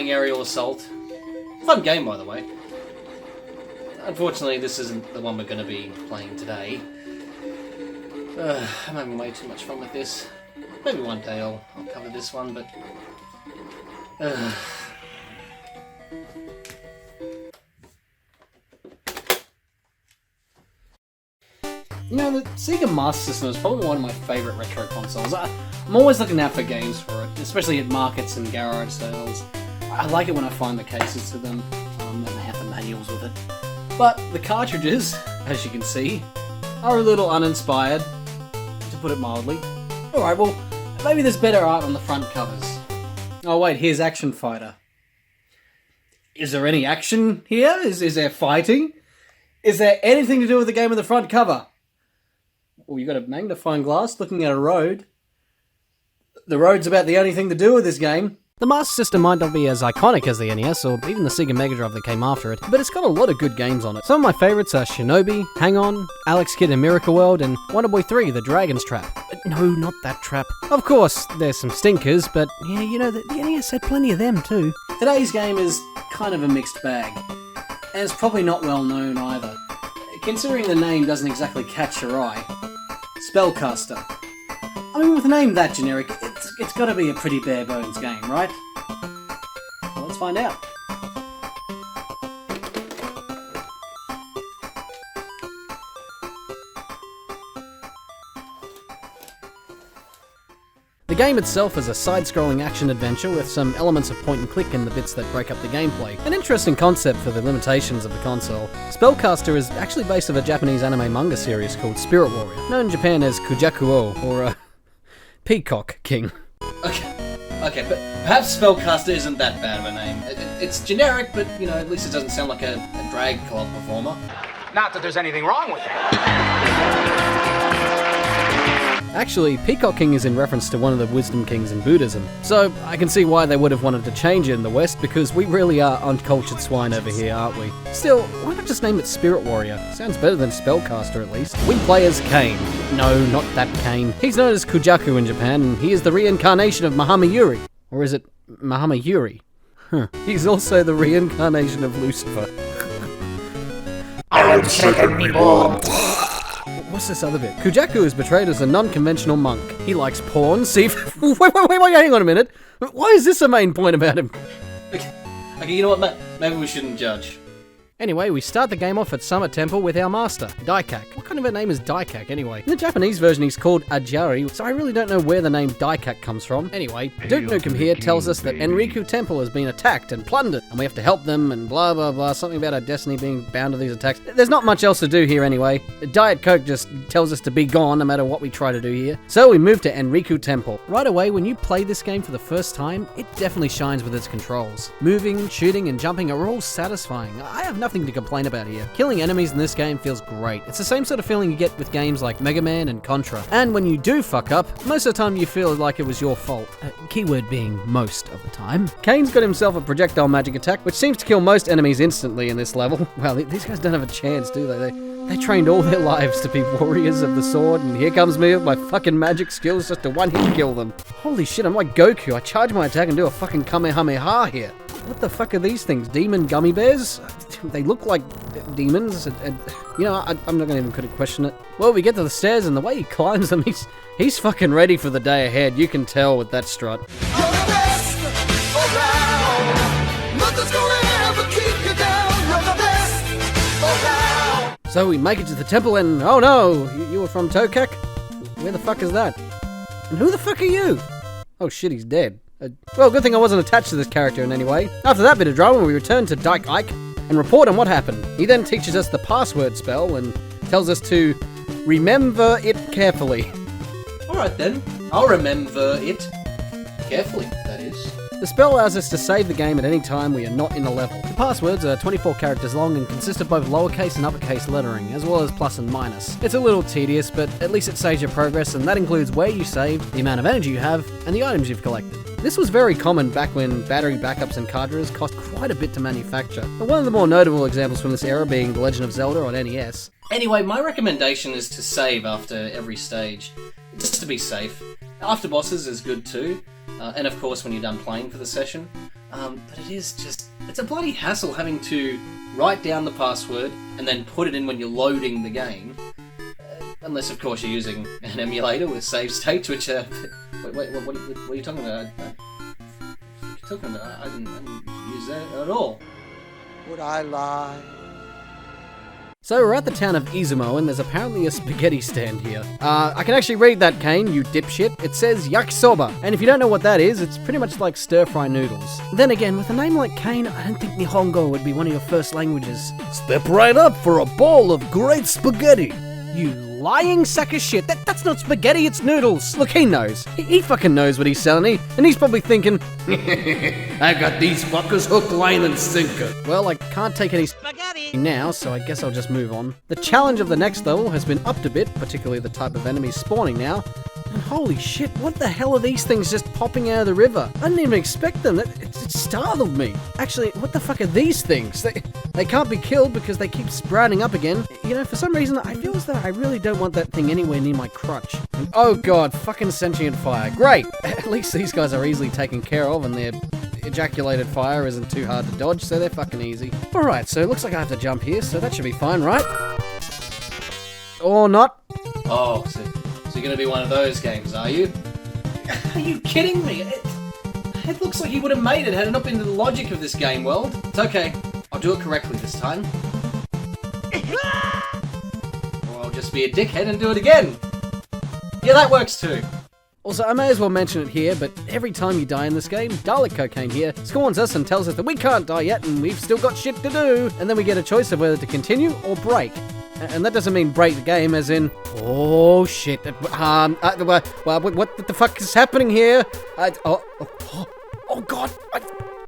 playing Aerial Assault. Fun game, by the way. Unfortunately, this isn't the one we're going to be playing today. I'm having way too much fun with this. Maybe one day I'll cover this one, but... You know, the Sega Master System is probably one of my favourite retro consoles. I'm always looking out for games for it, especially at markets and garage sales. I like it when I find the cases to them, and they have the manuals with it. But the cartridges, as you can see, are a little uninspired, to put it mildly. Alright, well, maybe there's better art on the front covers. Oh wait, here's Action Fighter. Is there any action here? Is there fighting? Is there anything to do with the game on the front cover? Well, you've got a magnifying glass looking at a road. The road's about the only thing to do with this game. The Master System might not be as iconic as the NES or even the Sega Mega Drive that came after it, but it's got a lot of good games on it. Some of my favourites are Shinobi, Hang On, Alex Kidd in Miracle World, and Wonder Boy 3, The Dragon's Trap. No, not that trap. Of course, there's some stinkers, but yeah, you know, the NES had plenty of them too. Today's game is kind of a mixed bag, and it's probably not well known either. Considering the name doesn't exactly catch your eye. SpellCaster. I mean, with a name that generic, it's got to be a pretty bare bones game, right? Well, let's find out. The game itself is a side-scrolling action-adventure with some elements of point-and-click in the bits that break up the gameplay. An interesting concept for the limitations of the console. SpellCaster is actually based on a Japanese anime manga series called Spirit Warrior, known in Japan as Kujaku-o, or Peacock King. Okay, but perhaps SpellCaster isn't that bad of a name. It's generic, but, you know, at least it doesn't sound like a drag club performer. Not that there's anything wrong with that. Actually, Peacock King is in reference to one of the Wisdom Kings in Buddhism, so I can see why they would have wanted to change it in the West, because we really are uncultured swine over here, aren't we? Still, why not just name it Spirit Warrior? Sounds better than Spellcaster, at least. We play as Kane. No, not that Kane. He's known as Kujaku in Japan, and he is the reincarnation of Mahama Yuri. Or is it Mahama Yuri? Huh. He's also the reincarnation of Lucifer. I am second reborn. What's this other bit? Kujaku is portrayed as a non-conventional monk. He likes porn, wait, hang on a minute. Why is this a main point about him? Okay, you know what, maybe we shouldn't judge. Anyway, we start the game off at Summer Temple with our master, Daikak. What kind of a name is Daikak, anyway? In the Japanese version, he's called Ajari, so I really don't know where the name Daikak comes from. Anyway, Duke Nukem here tells us that Enriku Temple has been attacked and plundered, and we have to help them, and blah blah blah, something about our destiny being bound to these attacks. There's not much else to do here anyway. Diet Coke just tells us to be gone no matter what we try to do here. So we move to Enriku Temple. Right away, when you play this game for the first time, it definitely shines with its controls. Moving, shooting, and jumping are all satisfying. I have nothing to complain about here. Killing enemies in this game feels great. It's the same sort of feeling you get with games like Mega Man and Contra. And when you do fuck up, most of the time you feel like it was your fault. Keyword being most of the time. Kane's got himself a projectile magic attack, which seems to kill most enemies instantly in this level. Well, these guys don't have a chance, do they? They trained all their lives to be warriors of the sword, and here comes me with my fucking magic skills just to one-hit kill them. Holy shit, I'm like Goku. I charge my attack and do a fucking Kamehameha here. What the fuck are these things? Demon gummy bears? They look like demons. You know, I'm not going to even question it. Well, we get to the stairs, and the way he climbs them, he's fucking ready for the day ahead. You can tell with that strut. So we make it to the temple, and oh no, you were from Tokak? Where the fuck is that? And who the fuck are you? Oh shit, he's dead. Well, good thing I wasn't attached to this character in any way. After that bit of drama, we return to Dyke Ike and report on what happened. He then teaches us the password spell and tells us to remember it carefully. Alright then, I'll remember it carefully, that is. The spell allows us to save the game at any time we are not in a level. The passwords are 24 characters long and consist of both lowercase and uppercase lettering, as well as plus and minus. It's a little tedious, but at least it saves your progress, and that includes where you saved, the amount of energy you have, and the items you've collected. This was very common back when battery backups and cartridges cost quite a bit to manufacture. But one of the more notable examples from this era being The Legend of Zelda on NES. Anyway, my recommendation is to save after every stage, just to be safe. After bosses is good too, and of course when you're done playing for the session. But it is just... It's a bloody hassle having to write down the password and then put it in when you're loading the game. Unless, of course, you're using an emulator with save states, which are... Wait, what are you talking about? I didn't use that at all. Would I lie? So we're at the town of Izumo, and there's apparently a spaghetti stand here. I can actually read that, Kane, you dipshit. It says yakisoba, and if you don't know what that is, it's pretty much like stir-fry noodles. Then again, with a name like Kane, I don't think Nihongo would be one of your first languages. Step right up for a bowl of great spaghetti. You lying sack of shit. That's not spaghetti, it's noodles. Look, he knows. He fucking knows what he's selling, and he's probably thinking, I got these fuckers hook, line, and sinker. well, I can't take any spaghetti now, so I guess I'll just move on. The challenge of the next level has been upped a bit, particularly the type of enemies spawning now. And holy shit, what the hell are these things just popping out of the river? I didn't even expect them. It startled me. Actually, what the fuck are these things? They can't be killed because they keep sprouting up again. You know, for some reason, I feel as though I really don't want that thing anywhere near my crotch. And, oh god, fucking sentient fire. Great! At least these guys are easily taken care of and their ejaculated fire isn't too hard to dodge, so they're fucking easy. Alright, so it looks like I have to jump here, so that should be fine, right? Or not. Oh, so you're going to be one of those games, are you? Are you kidding me? It looks like you would have made it had it not been the logic of this game world. It's okay. I'll do it correctly this time. Or I'll just be a dickhead and do it again. Yeah, that works too. Also, I may as well mention it here, but every time you die in this game, Dalek Cocaine here scorns us and tells us that we can't die yet and we've still got shit to do. And then we get a choice of whether to continue or break. And that doesn't mean break the game as in, oh shit, what the fuck is happening here? Oh god,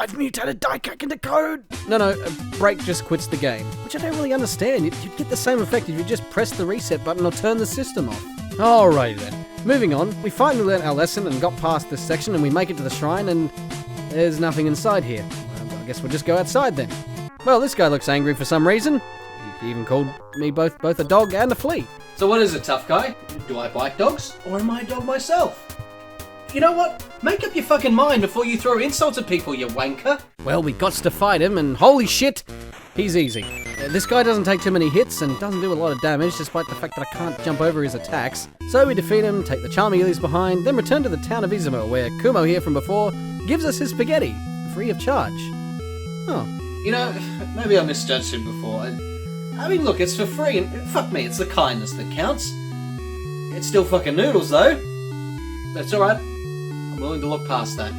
I've mutated Daikak into code! No, break just quits the game. Which I don't really understand. You'd get the same effect if you just press the reset button or turn the system off. Alrighty then. Moving on, we finally learned our lesson and got past this section and we make it to the shrine and there's nothing inside here. I guess we'll just go outside then. Well, this guy looks angry for some reason. He even called me both a dog and a flea. So what is it, tough guy? Do I bite dogs? Or am I a dog myself? You know what? Make up your fucking mind before you throw insults at people, you wanker. Well, we gots to fight him, and holy shit, he's easy. This guy doesn't take too many hits and doesn't do a lot of damage, despite the fact that I can't jump over his attacks. So we defeat him, take the charm he leaves behind, then return to the town of Izumo, where Kumo here from before gives us his spaghetti, free of charge. Oh. You know, maybe I misjudged him before. I mean, look, it's for free, and fuck me, it's the kindness that counts. It's still fucking noodles, though. That's alright. I'm willing to look past that.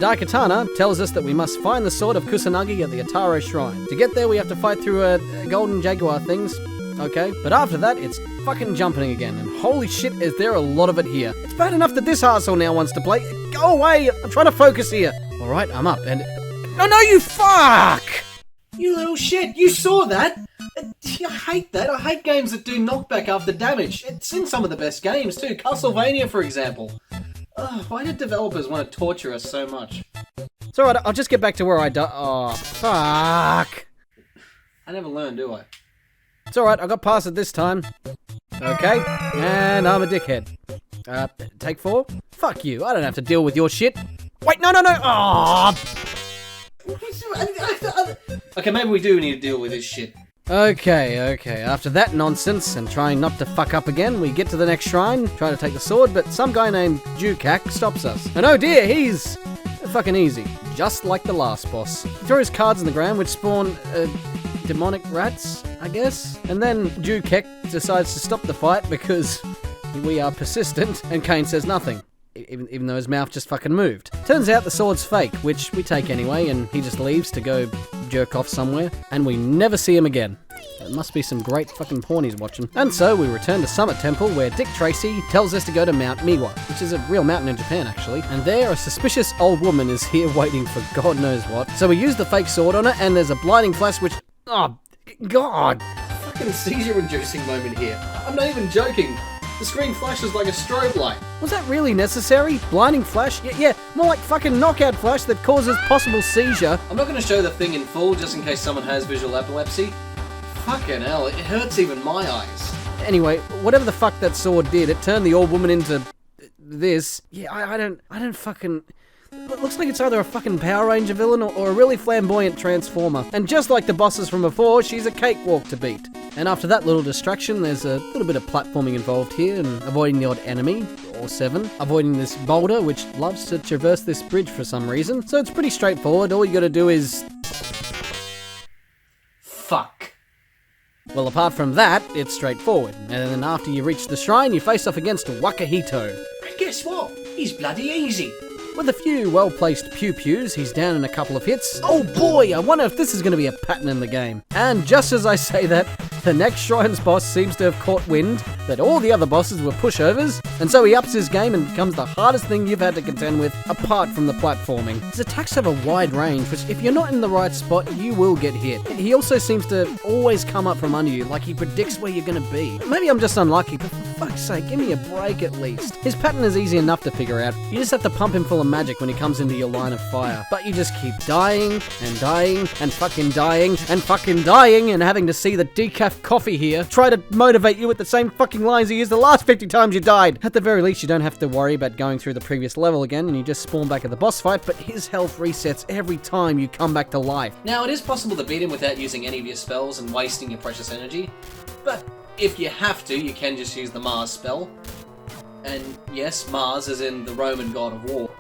Daikatana tells us that we must find the sword of Kusanagi at the Ataro Shrine. To get there, we have to fight through golden jaguar things. Okay, but after that, it's fucking jumping again, and holy shit, is there a lot of it here. It's bad enough that this arsehole now wants to play. Go away! I'm trying to focus here. Alright, I'm up, and... No, you fuck! You little shit, you saw that? I hate that. I hate games that do knockback after damage. It's in some of the best games too. Castlevania, for example. Why did developers want to torture us so much? It's alright, I'll just get back to where I died. Oh, fuck. I never learn, do I? It's alright, I got past it this time. Okay, and I'm a dickhead. Take 4? Fuck you, I don't have to deal with your shit. Wait, no! Oh. Okay, maybe we do need to deal with this shit. Okay. After that nonsense and trying not to fuck up again, we get to the next shrine, try to take the sword, but some guy named Jukak stops us. And oh dear, he's fucking easy. Just like the last boss. He throws cards in the ground which spawn demonic rats, I guess? And then Jukak decides to stop the fight because we are persistent and Kane says nothing. Even though his mouth just fucking moved. Turns out the sword's fake, which we take anyway, and he just leaves to go jerk off somewhere, and we never see him again. There must be some great fucking porn he's watching. And so we return to Summit Temple, where Dick Tracy tells us to go to Mount Miwa, which is a real mountain in Japan, actually. And there, a suspicious old woman is here waiting for God knows what. So we use the fake sword on her, and there's a blinding flash which... Oh, God! Fucking seizure-inducing moment here. I'm not even joking. The screen flashes like a strobe light. Was that really necessary? Blinding flash? Yeah, more like fucking knockout flash that causes possible seizure. I'm not going to show the thing in full just in case someone has visual epilepsy. Fucking hell, it hurts even my eyes. Anyway, whatever the fuck that sword did, it turned the old woman into this. Yeah, I don't fucking... It looks like it's either a fucking Power Ranger villain or a really flamboyant Transformer. And just like the bosses from before, she's a cakewalk to beat. And after that little distraction, there's a little bit of platforming involved here, and avoiding the odd enemy, or 7. Avoiding this boulder, which loves to traverse this bridge for some reason. So it's pretty straightforward. All you gotta do is... Fuck. Well, apart from that, it's straightforward. And then after you reach the shrine, you face off against Wakahito. Guess what? He's bloody easy. With a few well-placed pew-pews, he's down in a couple of hits. Oh boy, I wonder if this is going to be a pattern in the game. And just as I say that, the next shrine's boss seems to have caught wind that all the other bosses were pushovers, and so he ups his game and becomes the hardest thing you've had to contend with, apart from the platforming. His attacks have a wide range, which if you're not in the right spot, you will get hit. He also seems to always come up from under you, like he predicts where you're going to be. Maybe I'm just unlucky, but for fuck's sake, give me a break at least. His pattern is easy enough to figure out. You just have to pump him full of magic when he comes into your line of fire. But you just keep dying, and dying, and fucking dying, and fucking dying, and having to see the decaf coffee here try to motivate you with the same fucking lines he used the last 50 times you died. At the very least, you don't have to worry about going through the previous level again, and you just spawn back at the boss fight, but his health resets every time you come back to life. Now, it is possible to beat him without using any of your spells and wasting your precious energy, but if you have to, you can just use the Mars spell. And yes, Mars is in the Roman god of war.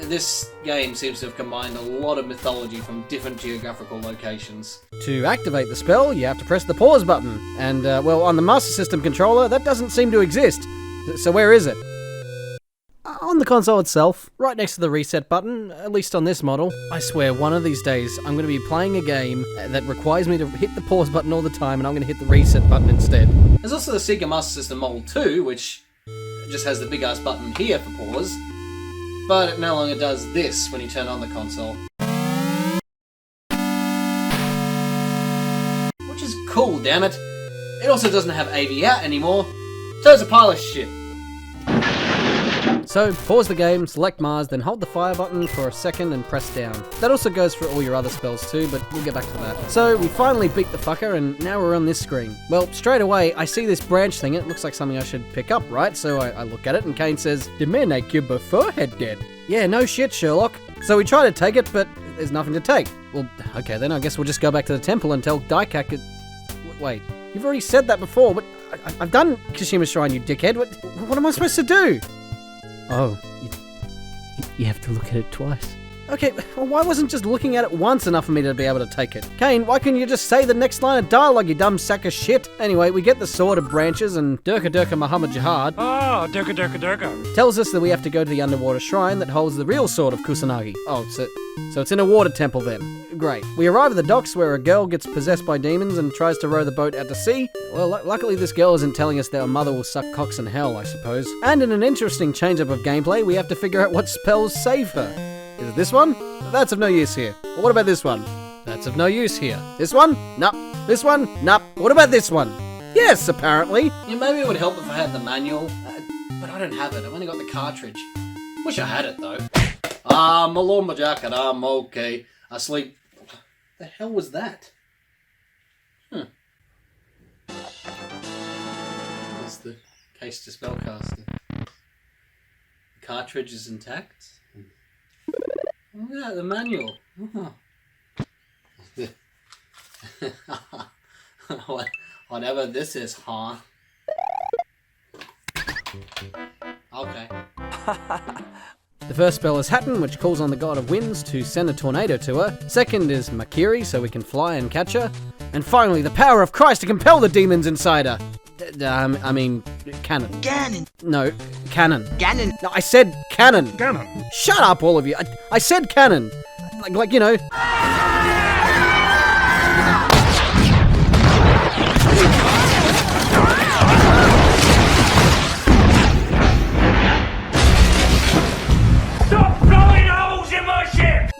This game seems to have combined a lot of mythology from different geographical locations. To activate the spell, you have to press the pause button, and well, on the Master System controller, that doesn't seem to exist. So where is it? On the console itself, right next to the reset button, at least on this model. I swear, one of these days, I'm going to be playing a game that requires me to hit the pause button all the time, and I'm going to hit the reset button instead. There's also the Sega Master System Model 2, which just has the big ass button here for pause, but it no longer does this when you turn on the console. Which is cool, damn it. It also doesn't have AV out anymore, so it's a pile of shit. So, pause the game, select Mars, then hold the fire button for a second and press down. That also goes for all your other spells too, but we'll get back to that. So, we finally beat the fucker, and now we're on this screen. Well, straight away, I see this branch thing, and it looks like something I should pick up, right? So I look at it, and Kane says, "The man I killed before had dead." Yeah, no shit, Sherlock. So we try to take it, but there's nothing to take. Well, okay, then I guess we'll just go back to the temple and tell Daikak it... Wait, you've already said that before, but I've done Kashima's Shrine, you dickhead. What am I supposed to do? Oh, you have to look at it twice. Okay, well, why wasn't just looking at it once enough for me to be able to take it? Kane, why couldn't you just say the next line of dialogue, you dumb sack of shit? Anyway, we get the Sword of Branches, and Durka Durka Muhammad Jihad Durka Durka Durka. tells us that we have to go to the underwater shrine that holds the real Sword of Kusanagi. Oh, so it's in a water temple then. Great. We arrive at the docks where a girl gets possessed by demons and tries to row the boat out to sea. Well, luckily this girl isn't telling us that our mother will suck cocks in hell, I suppose. And in an interesting change-up of gameplay, we have to figure out what spells save her. Is it this one? That's of no use here. Well, what about this one? That's of no use here. This one? Nup. This one? Nup. What about this one? Yes, apparently. Yeah, maybe it would help if I had the manual, but I don't have it. I've only got the cartridge. Wish I had it, though. I'm alone, my jacket. I'm okay. I sleep. What the hell was that? That's the case to SpellCaster. The cartridge is intact. Oh, yeah, the manual. Oh. Whatever this is, huh? Okay. The first spell is Hatton, which calls on the god of winds to send a tornado to her. Second is Makiri, so we can fly and catch her. And finally, the power of Christ to compel the demons inside her. I mean, cannon. Ganon. No, cannon. Ganon. No, I said cannon. Cannon. Shut up, all of you. I said cannon. Like, you know. Stop blowing holes in my ship!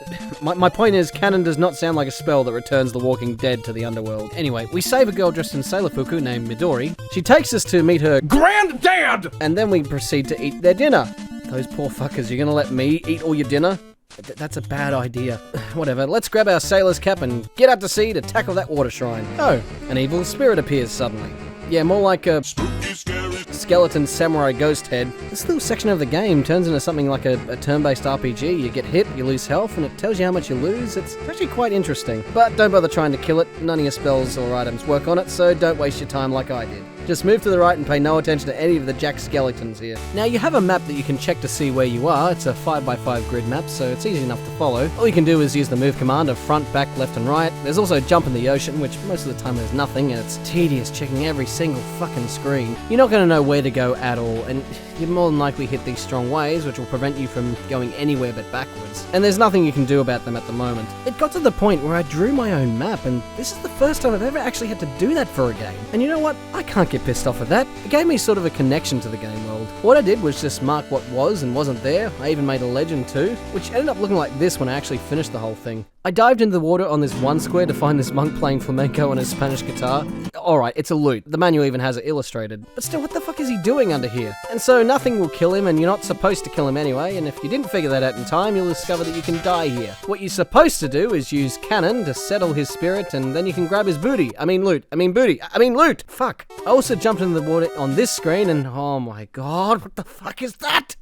My point is, cannon does not sound like a spell that returns the walking dead to the underworld. Anyway, we save a girl dressed in Sailor Fuku named Midori. She takes us to meet her Granddad! and then we proceed to eat their dinner. Those poor fuckers, you're gonna let me eat all your dinner? That's a bad idea. Whatever, let's grab our sailor's cap and get out to sea to tackle that water shrine. Oh, an evil spirit appears suddenly. Yeah, more like a... Spooky, scary skeleton samurai ghost head. This little section of the game turns into something like a turn-based RPG. You get hit, you lose health, and it tells you how much you lose. It's actually quite interesting. But don't bother trying to kill it. None of your spells or items work on it, so don't waste your time like I did. Just move to the right and pay no attention to any of the jack skeletons here. Now you have a map that you can check to see where you are. It's a 5x5 grid map, so it's easy enough to follow. All you can do is use the move command of front, back, left and right. There's also jump in the ocean, which most of the time there's nothing, and it's tedious checking every single fucking screen. You're not going to know where to go at all, and you more than likely hit these strong waves, which will prevent you from going anywhere but backwards. And there's nothing you can do about them at the moment. It got to the point where I drew my own map, and this is the first time I've ever actually had to do that for a game. And you know what? I can't get pissed off at that. It gave me sort of a connection to the game world. What I did was just mark what was and wasn't there. I even made a legend too, which ended up looking like this when I actually finished the whole thing. I dived into the water on this one square to find this monk playing flamenco on his Spanish guitar. Alright, it's a loot. The manual even has it illustrated. But still, what the fuck is he doing under here? And so nothing will kill him, and you're not supposed to kill him anyway, and if you didn't figure that out in time, you'll discover that you can die here. What you're supposed to do is use cannon to settle his spirit, and then you can grab his booty. Loot! Fuck. I also jumped into the water on this screen, and oh my god, what the fuck is that?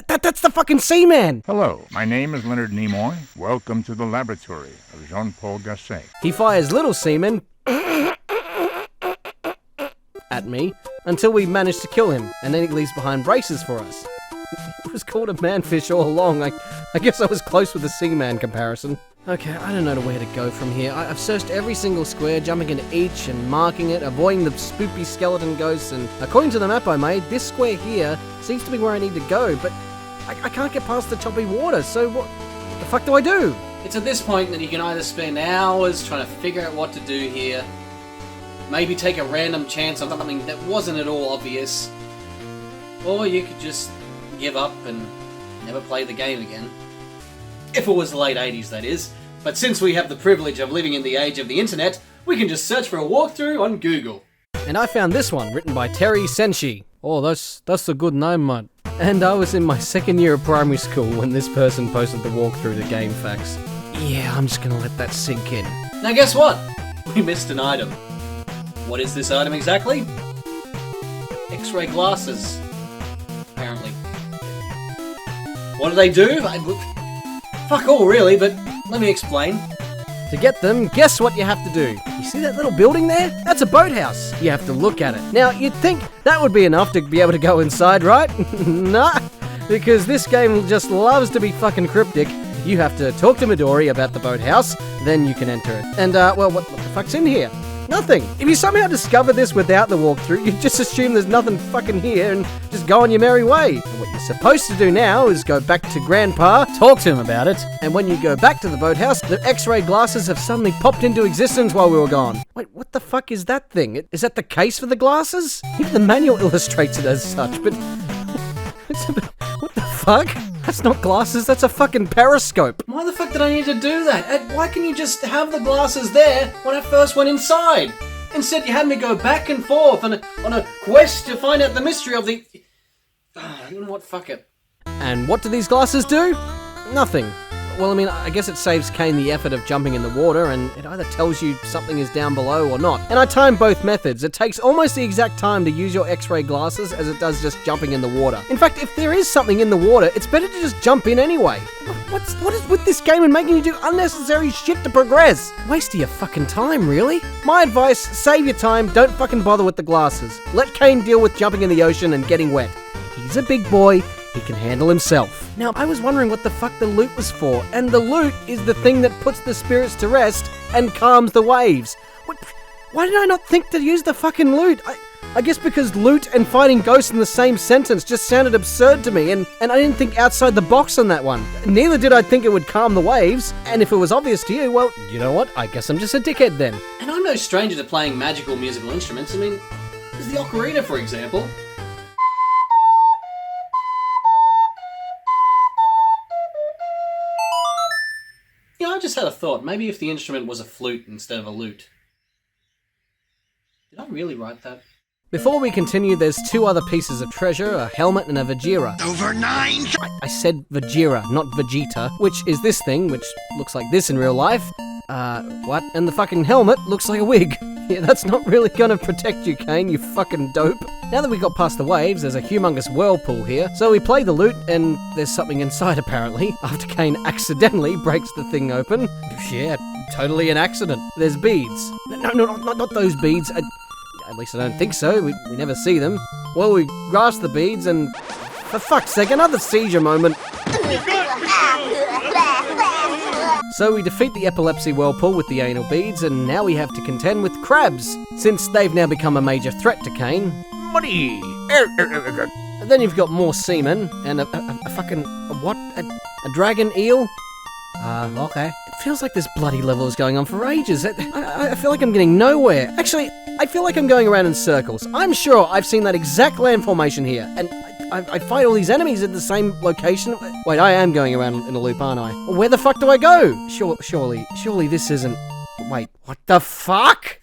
That's the fucking Seaman! Hello, my name is Leonard Nimoy. Welcome to the laboratory of Jean-Paul Gasset. He fires little seamen at me until we manage to kill him, and then he leaves behind braces for us. It was called a manfish all along. I guess I was close with the Seaman comparison. Okay, I don't know where to go from here. I've searched every single square, jumping into each and marking it, avoiding the spoopy skeleton ghosts, and according to the map I made, this square here seems to be where I need to go, but I can't get past the choppy water, so what the fuck do I do? It's at this point that you can either spend hours trying to figure out what to do here, maybe take a random chance on something that wasn't at all obvious, or you could just give up and never play the game again. If it was the late 80s, that is. But since we have the privilege of living in the age of the internet, we can just search for a walkthrough on Google. And I found this one, written by Terry Senshi. Oh, that's a good name, mate. And I was in my second year of primary school when this person posted the walkthrough to Game Facts. Yeah, I'm just gonna let that sink in. Now guess what? We missed an item. What is this item exactly? X-ray glasses. Apparently. What do they do? Fuck all, really, but let me explain. To get them, guess what you have to do? You see that little building there? That's a boathouse. You have to look at it. Now, you'd think that would be enough to be able to go inside, right? Nah, because this game just loves to be fucking cryptic. You have to talk to Midori about the boathouse, then you can enter it. And, well, what the fuck's in here? Nothing. If you somehow discover this without the walkthrough, you just assume there's nothing fucking here and just go on your merry way. And what you're supposed to do now is go back to Grandpa, talk to him about it, and when you go back to the boathouse, the X-ray glasses have suddenly popped into existence while we were gone. Wait, what the fuck is that thing? Is that the case for the glasses? Even the manual illustrates it as such, but... what the fuck? That's not glasses, that's a fucking periscope. Why the fuck did I need to do that? And why can you just have the glasses there when I first went inside? Instead, you had me go back and forth on a quest to find out the mystery of the... you know what, fuck it. And what do these glasses do? Nothing. Well, I mean, I guess it saves Kane the effort of jumping in the water, and it either tells you something is down below or not. And I timed both methods. It takes almost the exact time to use your X-ray glasses as it does just jumping in the water. In fact, if there is something in the water, it's better to just jump in anyway. What is with this game and making you do unnecessary shit to progress? Waste of your fucking time, really? My advice, save your time, don't fucking bother with the glasses. Let Kane deal with jumping in the ocean and getting wet. He's a big boy. He can handle himself. Now, I was wondering what the fuck the loot was for, and the loot is the thing that puts the spirits to rest and calms the waves. Why did I not think to use the fucking loot? I guess because loot and fighting ghosts in the same sentence just sounded absurd to me, and I didn't think outside the box on that one. Neither did I think it would calm the waves, and if it was obvious to you, well, you know what? I guess I'm just a dickhead then. And I'm no stranger to playing magical musical instruments. I mean, there's the ocarina, for example. You know, I just had a thought. Maybe if the instrument was a flute instead of a lute. Did I really write that? Before we continue, there's two other pieces of treasure, a helmet and a Vajira. Over 9! I said Vajira, not Vegeta, which is this thing, which looks like this in real life. What? And the fucking helmet looks like a wig. Yeah, that's not really gonna protect you, Kane, you fucking dope. Now that we got past the waves, there's a humongous whirlpool here, so we play the loot, and there's something inside apparently, after Kane accidentally breaks the thing open. Yeah, totally an accident. There's beads. No, not those beads. At least I don't think so, we never see them. Well, we grasp the beads, and for fuck's sake, another seizure moment. So we defeat the epilepsy whirlpool with the anal beads, and now we have to contend with crabs, since they've now become a major threat to Kane. Buddy! And then you've got more seamen, and a fucking, what? A dragon eel? Okay. It feels like this bloody level is going on for ages. I feel like I'm getting nowhere. Actually, I feel like I'm going around in circles. I'm sure I've seen that exact land formation here, and I fight all these enemies at the same location. Wait, I am going around in a loop, aren't I? Where the fuck do I go? Surely this isn't... Wait, what the fuck?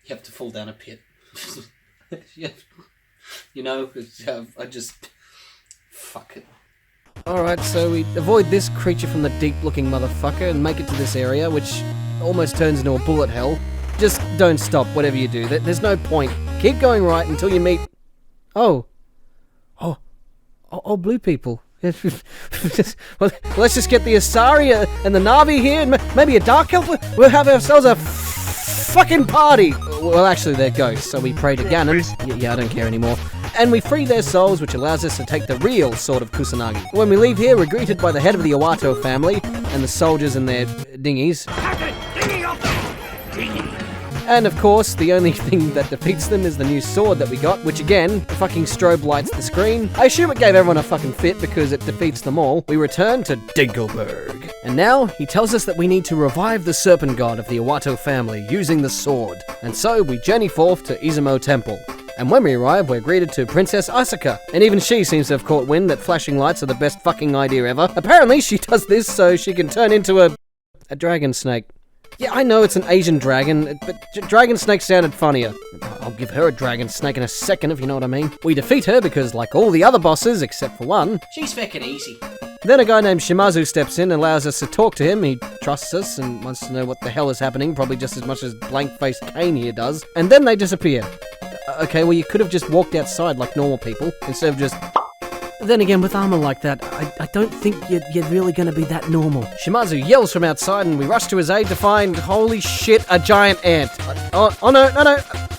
You have to fall down a pit. Yeah. You know, I just... Fuck it. Alright, so we avoid this creature from the deep-looking motherfucker and make it to this area, which almost turns into a bullet hell. Just don't stop, whatever you do. There's no point. Keep going right until you meet... Oh, blue people. Well, let's just get the Asari and the Na'vi here, and maybe a Dark Elf. We'll have ourselves a fucking party. Well, actually, they're ghosts, so we pray to Ganon. Yeah, I don't care anymore. And we free their souls, which allows us to take the real Sword of Kusanagi. When we leave here, we're greeted by the head of the Iwato family and the soldiers in their dinghies. And of course, the only thing that defeats them is the new sword that we got, which again, fucking strobe lights the screen. I assume it gave everyone a fucking fit because it defeats them all. We return to Dinkelberg. And now, he tells us that we need to revive the serpent god of the Iwato family using the sword. And so, we journey forth to Izumo Temple. And when we arrive, we're greeted to Princess Asuka. And even she seems to have caught wind that flashing lights are the best fucking idea ever. Apparently, she does this so she can turn into a dragon snake. Yeah, I know it's an Asian dragon, but dragon snake sounded funnier. I'll give her a dragon snake in a second, if you know what I mean. We defeat her because, like all the other bosses, except for one... She's fucking easy. Then a guy named Shimazu steps in and allows us to talk to him. He trusts us and wants to know what the hell is happening, probably just as much as blank-faced Kane here does. And then they disappear. Okay, well you could have just walked outside like normal people, instead of just... Then again, with armor like that, I don't think you're really going to be that normal. Shimazu yells from outside and we rush to his aid to find, holy shit, a giant ant. Oh no,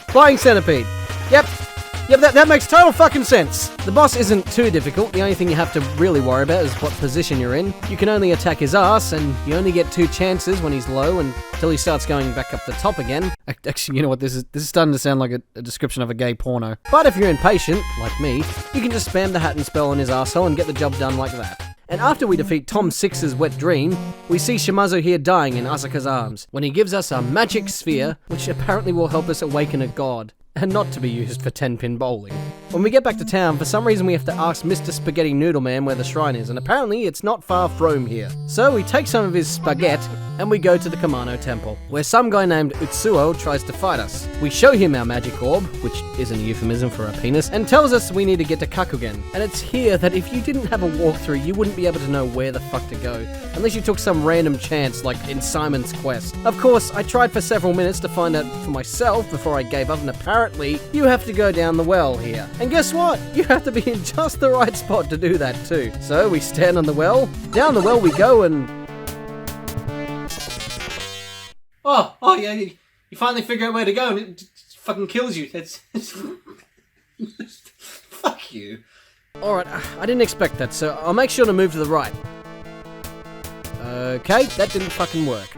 flying centipede. Yep, that makes total fucking sense. The boss isn't too difficult. The only thing you have to really worry about is what position you're in. You can only attack his ass, and you only get 2 chances when he's low until he starts going back up the top again. Actually, you know what? This is starting to sound like a description of a gay porno. But if you're impatient, like me, you can just spam the hat and spell on his arsehole and get the job done like that. And after we defeat Tom Six's wet dream, we see Shimazu here dying in Asuka's arms, when he gives us a magic sphere, which apparently will help us awaken a god, and not to be used for 10-pin bowling. When we get back to town, for some reason we have to ask Mr. Spaghetti Noodle Man where the shrine is, and apparently it's not far from here. So we take some of his spaghetti, and we go to the Kamano Temple, where some guy named Utsuo tries to fight us. We show him our magic orb, which isn't a euphemism for a penis, and tells us we need to get to Kakugen. And it's here that if you didn't have a walkthrough, you wouldn't be able to know where the fuck to go, unless you took some random chance, like in Simon's Quest. Of course, I tried for several minutes to find out for myself before I gave up, and apparently, you have to go down the well here. And guess what? You have to be in just the right spot to do that too. So we stand on the well, down the well we go, and... Oh yeah, you finally figure out where to go and it just fucking kills you. It's fuck you. Alright, I didn't expect that, so I'll make sure to move to the right. Okay, that didn't fucking work.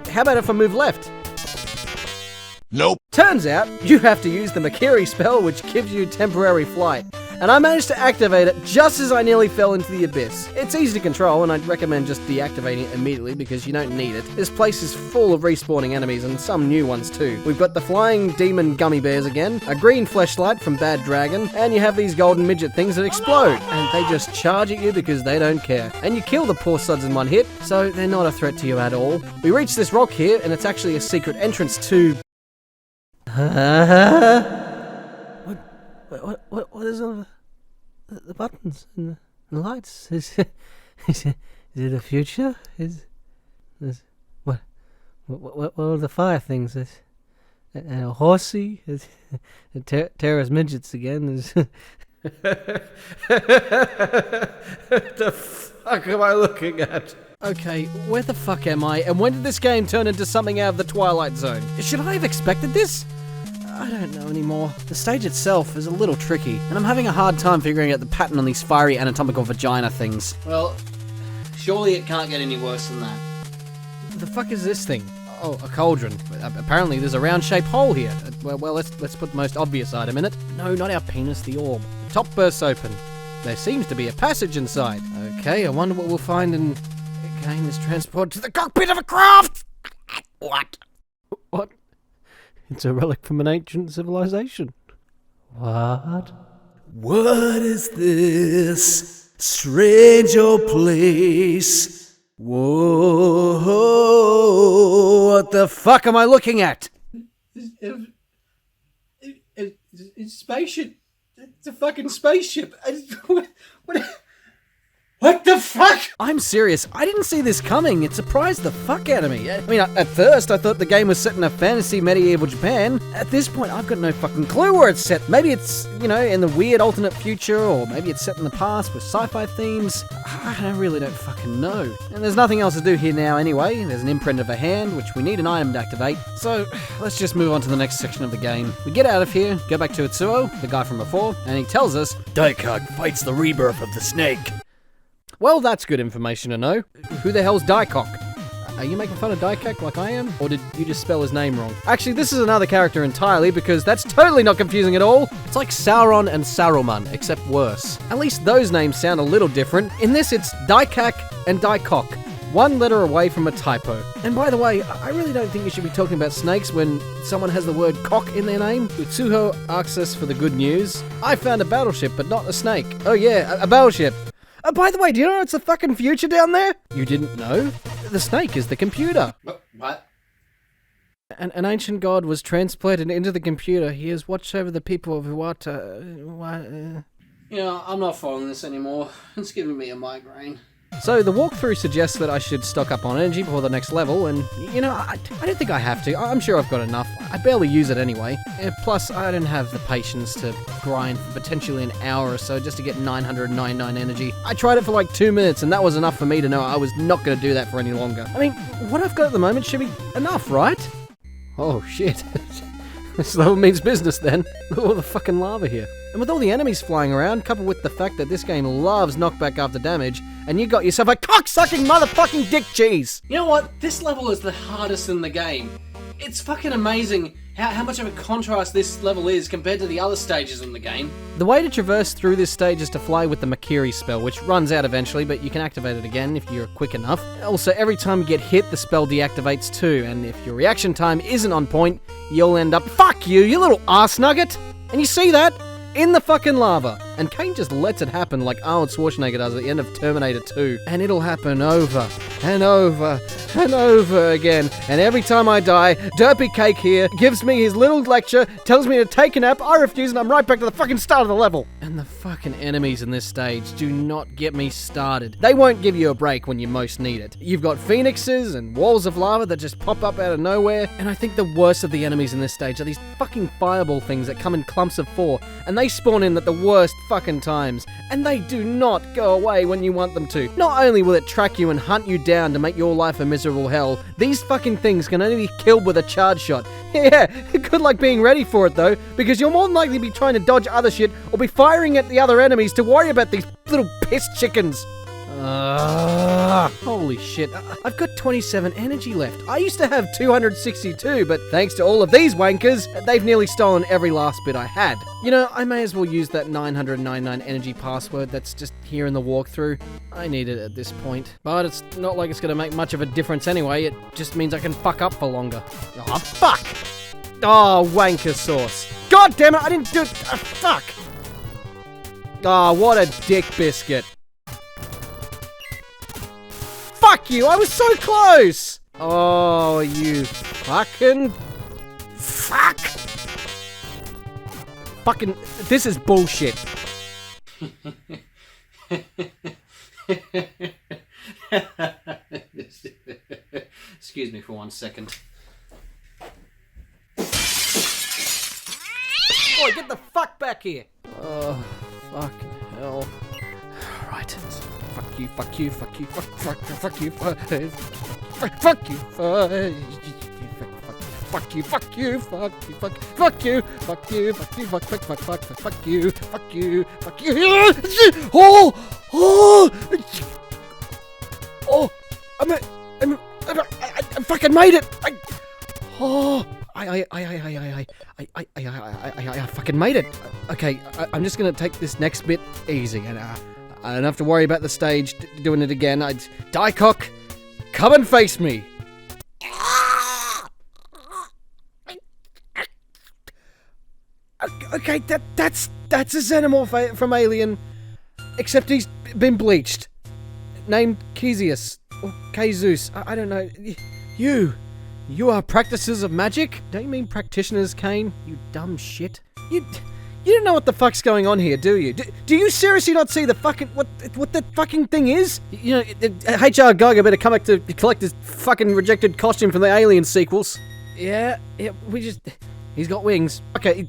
How about if I move left? Nope. Turns out, you have to use the Makiri spell, which gives you temporary flight. And I managed to activate it just as I nearly fell into the abyss. It's easy to control, and I'd recommend just deactivating it immediately because you don't need it. This place is full of respawning enemies, and some new ones too. We've got the flying demon gummy bears again, a green fleshlight from Bad Dragon, and you have these golden midget things that explode. And they just charge at you because they don't care. And you kill the poor suds in one hit, so they're not a threat to you at all. We reach this rock here, and it's actually a secret entrance to... What is all the buttons and the lights? Is it a future? What are the fire things? And a horsey. Tara's midgets again. The fuck am I looking at? Okay, where the fuck am I? And when did this game turn into something out of the Twilight Zone? Should I have expected this? I don't know anymore. The stage itself is a little tricky, and I'm having a hard time figuring out the pattern on these fiery anatomical vagina things. Well, surely it can't get any worse than that. The fuck is this thing? Oh, a cauldron. Apparently there's a round-shaped hole here. Well, let's put the most obvious item in it. No, not our penis, the orb. The top bursts open. There seems to be a passage inside. Okay, I wonder what we'll find in... Gain this transport to the cockpit of a craft! What? What? It's a relic from an ancient civilization. What? What is this strange old place? Whoa! What the fuck am I looking at? It's spaceship. It's a fucking spaceship. What the fuck? I'm serious. I didn't see this coming. It surprised the fuck out of me. I mean, at first, I thought the game was set in a fantasy medieval Japan. At this point, I've got no fucking clue where it's set. Maybe it's, in the weird alternate future, or maybe it's set in the past with sci-fi themes. I really don't fucking know. And there's nothing else to do here now anyway. There's an imprint of a hand, which we need an item to activate. So, let's just move on to the next section of the game. We get out of here, go back to Itsuo, the guy from before, and he tells us, Daikak fights the rebirth of the snake. well, that's good information to know. Who the hell's Daikok? Are you making fun of Daikak like I am? Or did you just spell his name wrong? Actually, this is another character entirely, because that's totally not confusing at all. It's like Sauron and Saruman, except worse. At least those names sound a little different. In this, it's Daikak and Daikok. One letter away from a typo. And by the way, I really don't think you should be talking about snakes when someone has the word cock in their name. Utsuho asks us for the good news. I found a battleship, but not a snake. Oh yeah, a battleship. By the way, do you know it's the fucking future down there? You didn't know? The snake is the computer. What? An ancient god was transplanted into the computer. He has watched over the people of Iwata. I'm not following this anymore. It's giving me a migraine. So the walkthrough suggests that I should stock up on energy before the next level, and, I don't think I have to. I'm sure I've got enough. I barely use it anyway. Plus, I don't have the patience to grind for potentially an hour or so just to get 999 energy. I tried it for like 2 minutes, and that was enough for me to know I was not going to do that for any longer. I mean, what I've got at the moment should be enough, right? Oh, shit. This level means business then. Look at all the fucking lava here. And with all the enemies flying around, coupled with the fact that this game loves knockback after damage, and you got yourself a cock-sucking motherfucking dick cheese! You know what? This level is the hardest in the game. It's fucking amazing how much of a contrast this level is compared to the other stages in the game. The way to traverse through this stage is to fly with the Makiri spell, which runs out eventually, but you can activate it again if you're quick enough. Also, every time you get hit, the spell deactivates too, and if your reaction time isn't on point, you'll end up— fuck you, you little arse nugget! And you see that? In the fucking lava. And Kane just lets it happen like Arnold Schwarzenegger does at the end of Terminator 2. And it'll happen over and over and over again. And every time I die, Derpy Cake here gives me his little lecture, tells me to take a nap, I refuse, and I'm right back to the fucking start of the level. And the fucking enemies in this stage do not get me started. They won't give you a break when you most need it. You've got phoenixes and walls of lava that just pop up out of nowhere. And I think the worst of the enemies in this stage are these fucking fireball things that come in clumps of 4. And they spawn in at the worst fucking times, and they do not go away when you want them to. Not only will it track you and hunt you down to make your life a miserable hell, these fucking things can only be killed with a charge shot. Yeah, good luck being ready for it though, because you'll more than likely be trying to dodge other shit or be firing at the other enemies to worry about these little piss chickens. Holy shit, I've got 27 energy left. I used to have 262, but thanks to all of these wankers, they've nearly stolen every last bit I had. I may as well use that 999 energy password that's just here in the walkthrough. I need it at this point. But it's not like it's going to make much of a difference anyway, it just means I can fuck up for longer. Oh, fuck! Oh, wanker sauce. God damn it, I didn't do it! Fuck! Oh, what a dick biscuit. Fuck you! I was so close! Oh, you fucking... Fuck! Fucking... This is bullshit. Excuse me for 1 second. Boy, get the fuck back here! Oh, fucking hell. Right. Fuck you, fuck you, fuck you, fuck you, fuck you, fuck you, fuck you, fuck you, fuck you, fuck you, fuck you, fuck you, fuck you, fuck you, fuck you. Oh, oh, oh! I fucking made it! I fucking made it. Okay, I'm just gonna take this next bit easy, and I don't have to worry about the stage doing it again. Diecock, come and face me. Okay, that's a xenomorph from Alien, except he's been bleached. Named Kezius or Jesus. I don't know. You are practices of magic? Don't you mean practitioners, Kane? You dumb shit. You don't know what the fuck's going on here, do you? Do you seriously not see the fucking what that fucking thing is? You know, H.R. Geiger better come back to collect his fucking rejected costume from the Alien sequels. Yeah, he's got wings. Okay,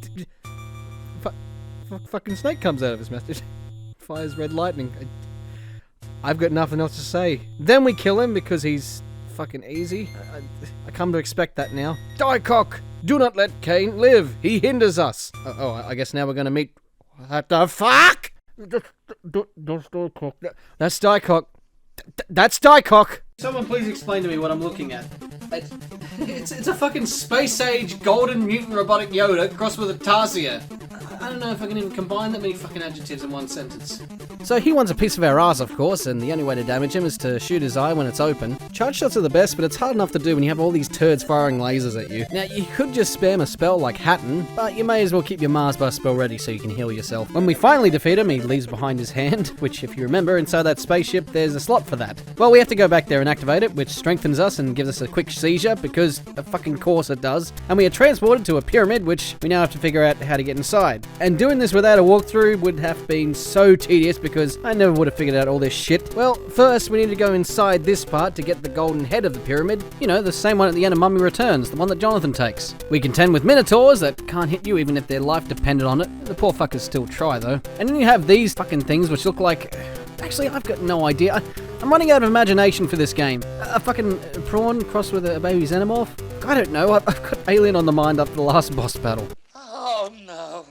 fucking snake comes out of his mouth. Fires red lightning. I've got nothing else to say. Then we kill him because he's fucking easy. I come to expect that now. Diecock, do not let Kane live. He hinders us. I guess now we're gonna meet. What the fuck? That's Diecock. That's Diecock. That's Diecock. Someone please explain to me what I'm looking at. It's a fucking space-age golden mutant robotic Yoda crossed with a Tarsier. I don't know if I can even combine that many fucking adjectives in one sentence. So he wants a piece of our ass, of course, and the only way to damage him is to shoot his eye when it's open. Charge shots are the best, but it's hard enough to do when you have all these turds firing lasers at you. Now, you could just spam a spell like Hatton, but you may as well keep your Mars Bar spell ready so you can heal yourself. When we finally defeat him, he leaves behind his hand, which, if you remember, inside that spaceship, there's a slot for that. Well, we have to go back there and activate it, which strengthens us and gives us a quick seizure, because of fucking course it does. And we are transported to a pyramid, which we now have to figure out how to get inside. And doing this without a walkthrough would have been so tedious because I never would have figured out all this shit. Well, first we need to go inside this part to get the golden head of the pyramid. You know, the same one at the end of Mummy Returns, the one that Jonathan takes. We contend with minotaurs that can't hit you even if their life depended on it. The poor fuckers still try though. And then you have these fucking things which look like... Actually, I've got no idea. I'm running out of imagination for this game. A fucking prawn crossed with a baby xenomorph? I don't know. I've got Alien on the mind after the last boss battle. Oh no,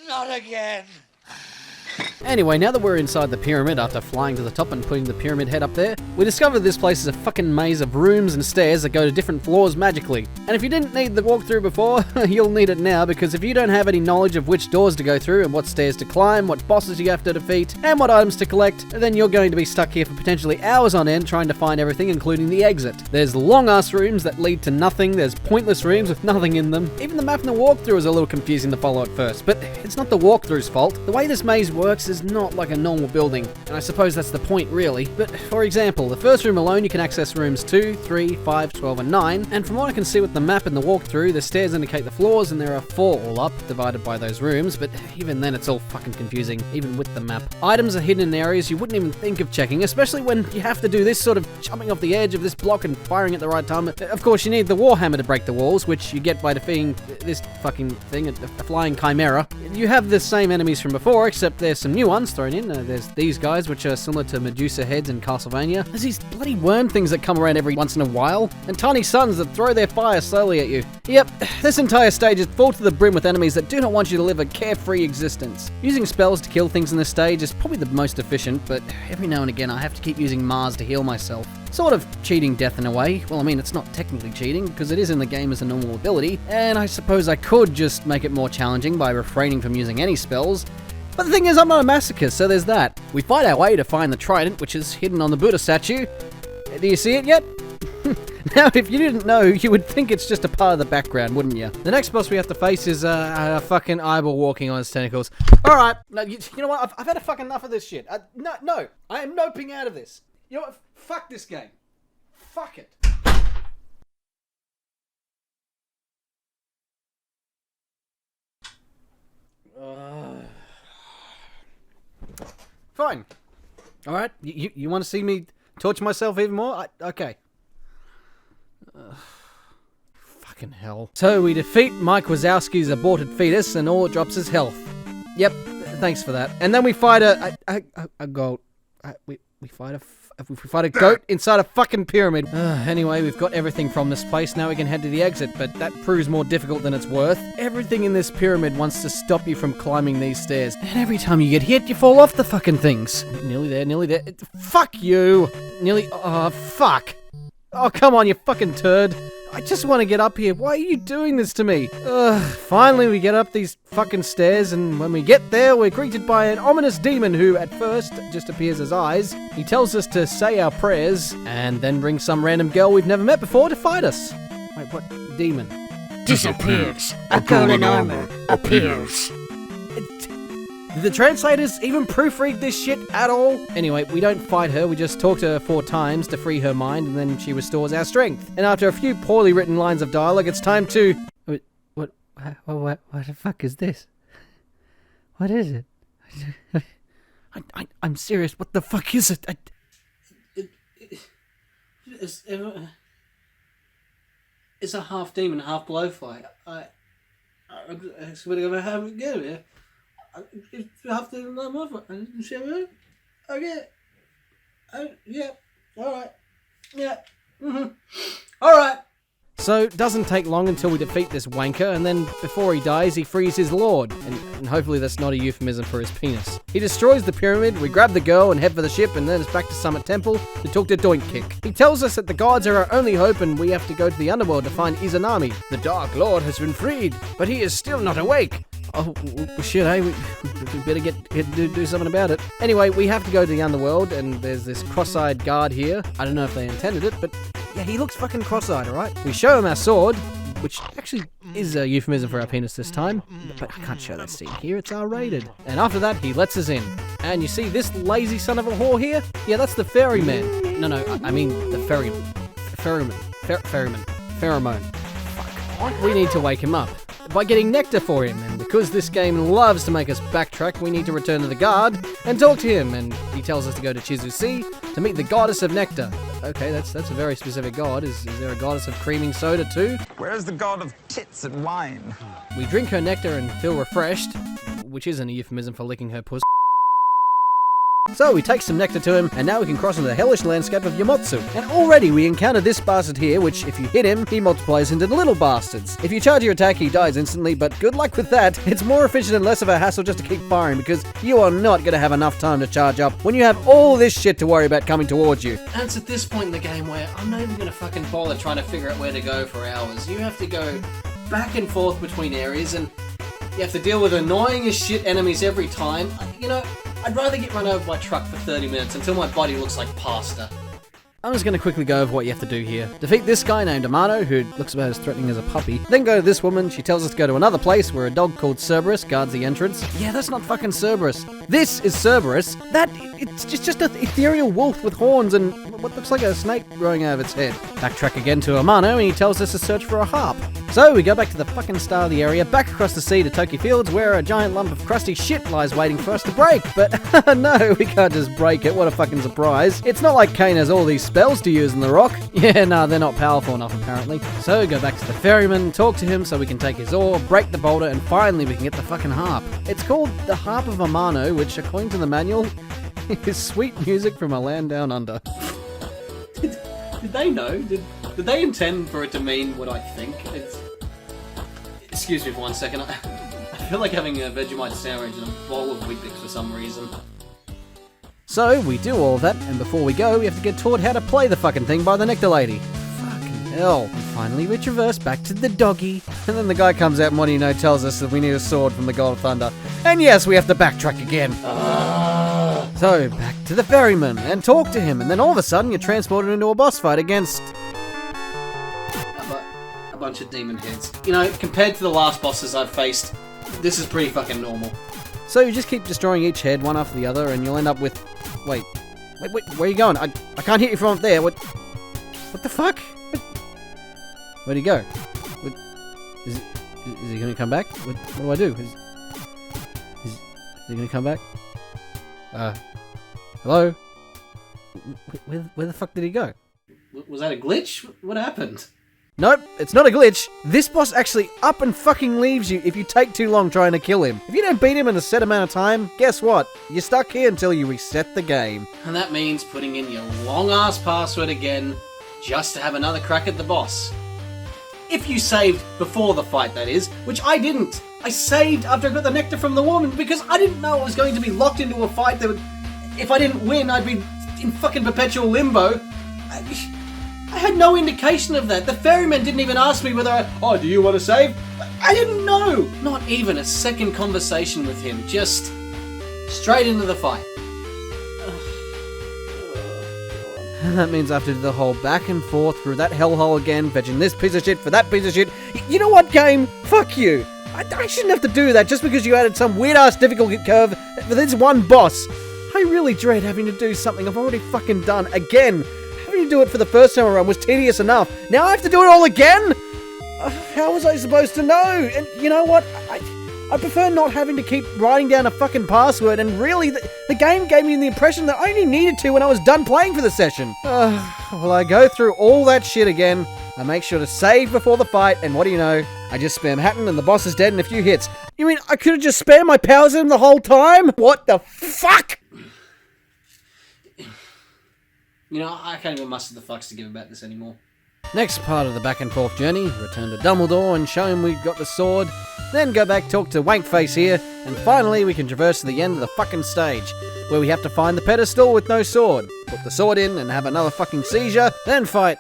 not again. Anyway, now that we're inside the pyramid after flying to the top and putting the pyramid head up there, we discovered this place is a fucking maze of rooms and stairs that go to different floors magically. And if you didn't need the walkthrough before, you'll need it now, because if you don't have any knowledge of which doors to go through and what stairs to climb, what bosses you have to defeat, and what items to collect, then you're going to be stuck here for potentially hours on end trying to find everything, including the exit. There's long-ass rooms that lead to nothing, there's pointless rooms with nothing in them. Even the map in the walkthrough is a little confusing to follow at first, but it's not the walkthrough's fault. The way this maze works is not like a normal building, and I suppose that's the point really. But for example, the first room alone you can access rooms 2, 3, 5, 12 and 9, and from what I can see with the map in the walkthrough, the stairs indicate the floors and there are 4 all up, divided by those rooms, but even then it's all fucking confusing, even with the map. Items are hidden in areas you wouldn't even think of checking, especially when you have to do this sort of jumping off the edge of this block and firing at the right time. Of course you need the Warhammer to break the walls, which you get by defeating this fucking thing, a flying chimera. You have the same enemies from before, except there's some new ones thrown in. There's these guys, which are similar to Medusa heads in Castlevania. There's these bloody worm things that come around every once in a while, and tiny suns that throw their fire slowly at you. Yep, this entire stage is full to the brim with enemies that do not want you to live a carefree existence. Using spells to kill things in this stage is probably the most efficient, but every now and again I have to keep using Mars to heal myself. Sort of cheating death in a way. Well, I mean, it's not technically cheating, because it is in the game as a normal ability, and I suppose I could just make it more challenging by refraining from using any spells. But the thing is, I'm not a masochist, so there's that. We fight our way to find the trident, which is hidden on the Buddha statue. Do you see it yet? Now, if you didn't know, you would think it's just a part of the background, wouldn't you? The next boss we have to face is a fucking eyeball walking on its tentacles. Alright, now, you know what? I've had a fucking enough of this shit. No, I am noping out of this. You know what? Fuck this game. Fuck it. Fine. Alright, you want to see me torture myself even more? Okay. Fucking hell. So we defeat Mike Wazowski's aborted fetus and all it drops is health. Yep, thanks for that. And then we fight a goat. We fight a goat inside a fucking pyramid. Anyway, we've got everything from this place. Now we can head to the exit, but that proves more difficult than it's worth. Everything in this pyramid wants to stop you from climbing these stairs. And every time you get hit, you fall off the fucking things. Nearly there, nearly there. Fuck you! Nearly. Oh, fuck. Oh, come on, you fucking turd. I just want to get up here. Why are you doing this to me? Finally, we get up these fucking stairs, and when we get there, we're greeted by an ominous demon who, at first, just appears as eyes. He tells us to say our prayers, and then brings some random girl we've never met before to fight us. Wait, what demon? Disappears. A girl in armor appears. Did the translators even proofread this shit at all? Anyway, we don't fight her, we just talk to her 4 times to free her mind, and then she restores our strength. And after a few poorly written lines of dialogue, it's time to... What the fuck is this? What is it? I'm serious, what the fuck is it? It's a half demon, half blowfly. I'm gonna have a go here. Half demon, half blowfly. Okay. Yeah. All right. Yeah. All right. So, doesn't take long until we defeat this wanker, and then before he dies, he frees his lord. And hopefully that's not a euphemism for his penis. He destroys the pyramid, we grab the girl and head for the ship, and then it's back to Summit Temple to talk to Doink Kick. He tells us that the gods are our only hope, and we have to go to the underworld to find Izanami. The Dark Lord has been freed, but he is still not awake. Oh, shit, eh? We better do something about it. Anyway, we have to go to the underworld, and there's this cross-eyed guard here. I don't know if they intended it, but yeah, he looks fucking cross-eyed, alright? We show him our sword, which actually is a euphemism for our penis this time, but I can't show that scene here, it's R-rated. And after that, he lets us in. And you see this lazy son of a whore here? Yeah, that's the ferryman. No, I mean the ferryman. Pheromone. Fuck. We need to wake him up by getting nectar for him, and because this game loves to make us backtrack, we need to return to the guard and talk to him, and he tells us to go to Chizusi to meet the goddess of nectar. Okay, that's a very specific god. Is there a goddess of creaming soda too? Where's the god of tits and wine? We drink her nectar and feel refreshed, which isn't a euphemism for licking her pussy. So we take some nectar to him, and now we can cross into the hellish landscape of Yamotsu. And already we encounter this bastard here, which if you hit him, he multiplies into the little bastards. If you charge your attack, he dies instantly, but good luck with that. It's more efficient and less of a hassle just to keep firing, because you are not going to have enough time to charge up when you have all this shit to worry about coming towards you. And it's at this point in the game where I'm not even going to fucking bother trying to figure out where to go for hours. You have to go back and forth between areas, and you have to deal with annoying as shit enemies every time. You know, I'd rather get run over by a truck for 30 minutes until my body looks like pasta. I'm just going to quickly go over what you have to do here. Defeat this guy named Amano, who looks about as threatening as a puppy. Then go to this woman. She tells us to go to another place where a dog called Cerberus guards the entrance. Yeah, that's not fucking Cerberus. This is Cerberus. It's just an ethereal wolf with horns and what looks like a snake growing out of its head. Backtrack again to Amano, and he tells us to search for a harp. So we go back to the fucking start of the area, back across the sea to Toki Fields, where a giant lump of crusty shit lies waiting for us to break. But no, we can't just break it. What a fucking surprise. It's not like Kane has all these spells to use in the rock. Yeah, nah, they're not powerful enough apparently. So go back to the ferryman, talk to him so we can take his ore, break the boulder, and finally we can get the fucking harp. It's called the Harp of Amano, which according to the manual is sweet music from a land down under. Did they know? Did they intend for it to mean what I think? Excuse me for 1 second. I feel like having a Vegemite sandwich and a bowl of Weet-Bix for some reason. So we do all that, and before we go, we have to get taught how to play the fucking thing by the Nectar Lady. Fucking hell. And finally we traverse back to the doggy. And then the guy comes out and what do you know, tells us that we need a sword from the God of Thunder. And yes, we have to backtrack again. So, back to the ferryman and talk to him, and then all of a sudden you're transported into a boss fight against a bunch of demon heads. You know, compared to the last bosses I've faced, this is pretty fucking normal. So you just keep destroying each head one after the other, and you'll end up with... Wait, where are you going? I can't hit you from up there. What the fuck? Where'd he go? Is he gonna come back? What do I do? Is he gonna come back? Hello? Where the fuck did he go? Was that a glitch? What happened? Nope, it's not a glitch. This boss actually up and fucking leaves you if you take too long trying to kill him. If you don't beat him in a set amount of time, guess what? You're stuck here until you reset the game. And that means putting in your long-ass password again, just to have another crack at the boss. If you saved before the fight, that is, which I didn't. I saved after I got the nectar from the woman because I didn't know I was going to be locked into a fight that would... If I didn't win, I'd be in fucking perpetual limbo. I had no indication of that. The ferryman didn't even ask me whether do you want to save? I didn't know. Not even a second conversation with him. Just straight into the fight. And that means I have to do the whole back and forth through that hellhole again, fetching this piece of shit for that piece of shit. You know what, game? Fuck you. I shouldn't have to do that just because you added some weird-ass difficulty curve for this one boss. I really dread having to do something I've already fucking done again. Having to do it for the first time around was tedious enough. Now I have to do it all again? How was I supposed to know? And you know what? I prefer not having to keep writing down a fucking password, and really, the game gave me the impression that I only needed to when I was done playing for the session. Well, I go through all that shit again. I make sure to save before the fight, and what do you know? I just spam Hatton and the boss is dead in a few hits. You mean I could have just spammed my powers at him the whole time? What the fuck? You know, I can't even muster the fucks to give about this anymore. Next part of the back and forth journey, return to Dumbledore and show him we've got the sword, then go back, talk to Wankface here, and finally we can traverse to the end of the fucking stage, where we have to find the pedestal with no sword, put the sword in and have another fucking seizure, then fight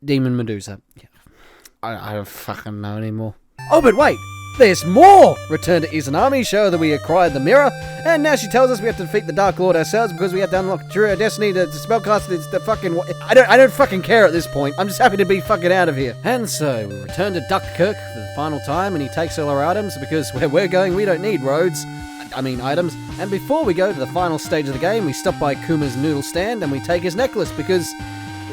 Demon Medusa. Yeah. I don't fucking know anymore. Oh, but wait! There's more! Return to Izanami, show that we acquired the mirror, and now she tells us we have to defeat the Dark Lord ourselves because we have to unlock through our destiny to spellcast the fucking... I don't fucking care at this point. I'm just happy to be fucking out of here. And so, we return to Duckkirk for the final time, and he takes all our items because where we're going, we don't need roads. I mean, items. And before we go to the final stage of the game, we stop by Kuma's noodle stand and we take his necklace because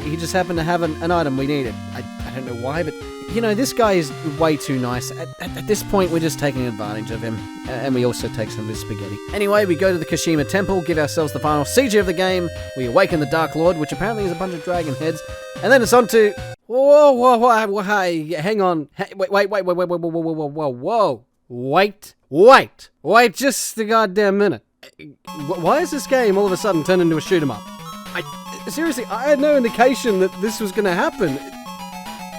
he just happened to have an item we needed. I don't know why, but... You know, this guy is way too nice. At this point, we're just taking advantage of him. And we also take some of his spaghetti. Anyway, we go to the Kashima Temple, give ourselves the final seizure of the game. We awaken the Dark Lord, which apparently is a bunch of dragon heads. And then it's on to... Whoa, hey, hang on. Whoa. Wait just a goddamn minute. Why is this game all of a sudden turned into a shoot 'em up? Seriously, I had no indication that this was going to happen.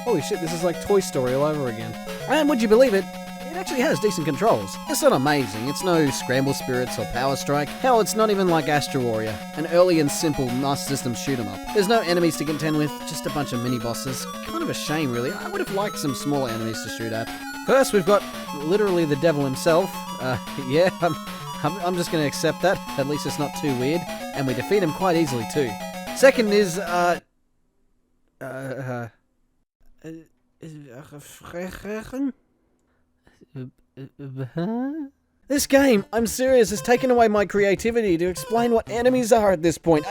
Holy shit, this is like Toy Story all over again. And would you believe it? It actually has decent controls. It's not amazing, it's no Scramble Spirits or Power Strike. Hell, it's not even like Astro Warrior, an early and simple Master System shoot-'em-up. There's no enemies to contend with, just a bunch of mini-bosses. Kind of a shame, really. I would have liked some smaller enemies to shoot at. First, we've got literally the devil himself. Yeah, I'm just gonna accept that. At least it's not too weird. And we defeat him quite easily, too. Second is, This game, I'm serious, has taken away my creativity to explain what enemies are at this point.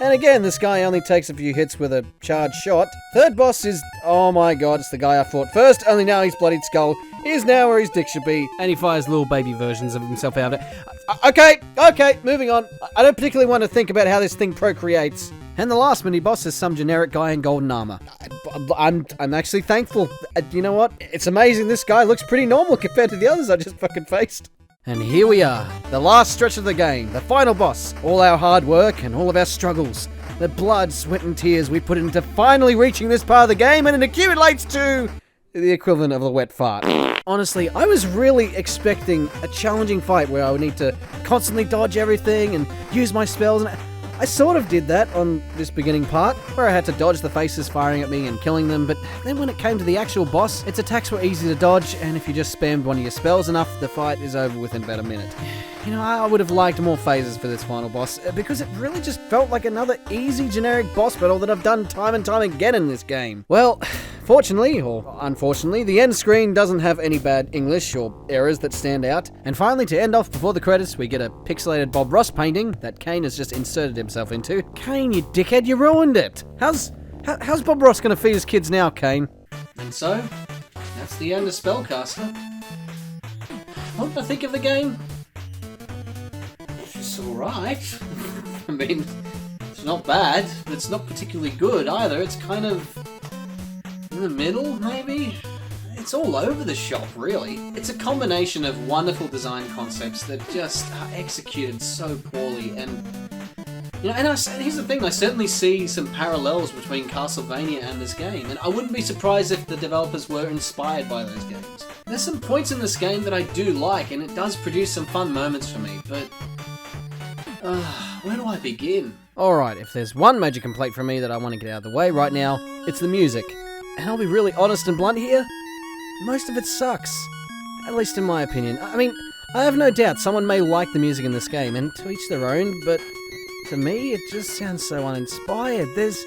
And again, this guy only takes a few hits with a charged shot. Third boss is, oh my god, it's the guy I fought first, only now he's bloodied skull. He's now where his dick should be. And he fires little baby versions of himself out of it. Okay, moving on. I don't particularly want to think about how this thing procreates. And the last mini-boss is some generic guy in golden armor. I'm actually thankful. You know what? It's amazing this guy looks pretty normal compared to the others I just fucking faced. And here we are, the last stretch of the game, the final boss. All our hard work and all of our struggles, the blood, sweat and tears we put into finally reaching this part of the game, and it accumulates to the equivalent of a wet fart. Honestly, I was really expecting a challenging fight where I would need to constantly dodge everything and use my spells, and I sort of did that on this beginning part, where I had to dodge the faces firing at me and killing them, but then when it came to the actual boss, its attacks were easy to dodge, and if you just spammed one of your spells enough, the fight is over within about a minute. You know, I would have liked more phases for this final boss, because it really just felt like another easy generic boss battle that I've done time and time again in this game. Well, fortunately, or unfortunately, the end screen doesn't have any bad English or errors that stand out. And finally, to end off before the credits, we get a pixelated Bob Ross painting that Kane has just inserted himself into. Kane, you dickhead, you ruined it! How's Bob Ross gonna feed his kids now, Kane? And so, that's the end of SpellCaster. What do I think of the game? It's alright. I mean, it's not bad, but it's not particularly good either. It's kind of... in the middle, maybe? It's all over the shop, really. It's a combination of wonderful design concepts that just are executed so poorly, and here's the thing, I certainly see some parallels between Castlevania and this game, and I wouldn't be surprised if the developers were inspired by those games. There's some points in this game that I do like, and it does produce some fun moments for me, but where do I begin? Alright, if there's one major complaint from me that I want to get out of the way right now, it's the music. And I'll be really honest and blunt here, most of it sucks. At least in my opinion. I mean, I have no doubt someone may like the music in this game, and to each their own, but to me, it just sounds so uninspired. There's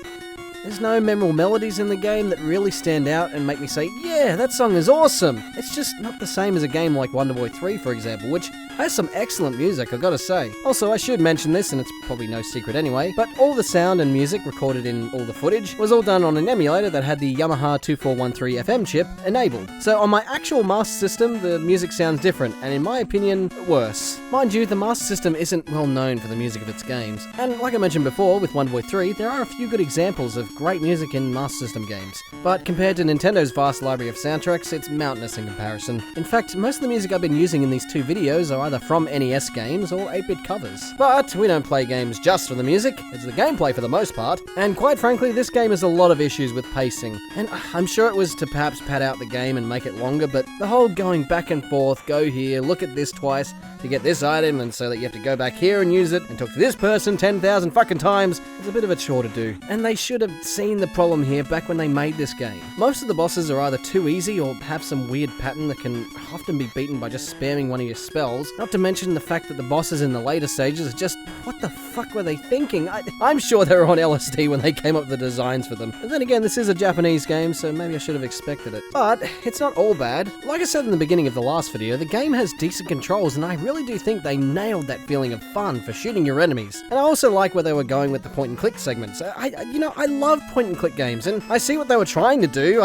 no memorable melodies in the game that really stand out and make me say, yeah, that song is awesome. It's just not the same as a game like Wonder Boy 3, for example, which has some excellent music, I gotta say. Also, I should mention this, and it's probably no secret anyway, but all the sound and music recorded in all the footage was all done on an emulator that had the Yamaha 2413 FM chip enabled. So on my actual Master System, the music sounds different, and in my opinion, worse. Mind you, the Master System isn't well known for the music of its games, and like I mentioned before with Wonder Boy 3, there are a few good examples of great music in Master System games, but compared to Nintendo's vast library of soundtracks, it's mountainous in comparison. In fact, most of the music I've been using in these two videos are either from NES games or 8-bit covers. But we don't play games just for the music, it's the gameplay for the most part, and quite frankly, this game has a lot of issues with pacing. And I'm sure it was to perhaps pad out the game and make it longer, but the whole going back and forth, go here, look at this twice, to get this item, and so that you have to go back here and use it, and talk to this person 10,000 fucking times, is a bit of a chore to do. And they should have seen the problem here back when they made this game. Most of the bosses are either too easy or have some weird pattern that can often be beaten by just spamming one of your spells, not to mention the fact that the bosses in the later stages are just, what the fuck were they thinking? I'm sure they were on LSD when they came up with the designs for them. And then again, this is a Japanese game, so maybe I should have expected it. But it's not all bad. Like I said in the beginning of the last video, the game has decent controls, and I really do think they nailed that feeling of fun for shooting your enemies. And I also like where they were going with the point and click segments. I love point and click games, and I see what they were trying to do.